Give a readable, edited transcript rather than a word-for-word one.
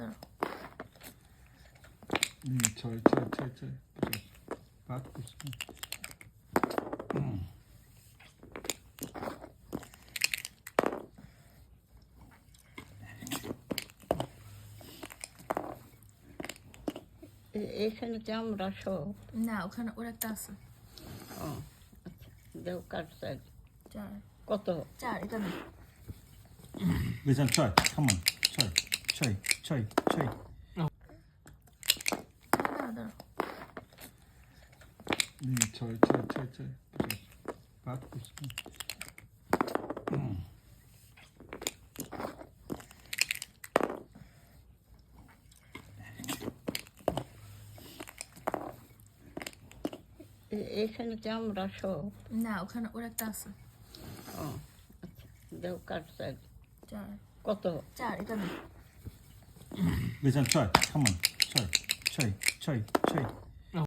দাঁড়াও। ছয় পাঁচ করছি। এখানে তো আমরা সব না, ওখানে ওর একটা আছে। ও আচ্ছা, দেও কার সাইজ 4 কত 4 এটা না। বিজন ছয়, come on, ছয়। দাঁড়াও। ছয় পাঁচ করছি। এখানে তো আমরা সব না, ওখানে ওর একটা আছে। ও আচ্ছা, দেও কার সাইজ 4 কত 4 এটা না। বিজন ছয়, come on, ছয়।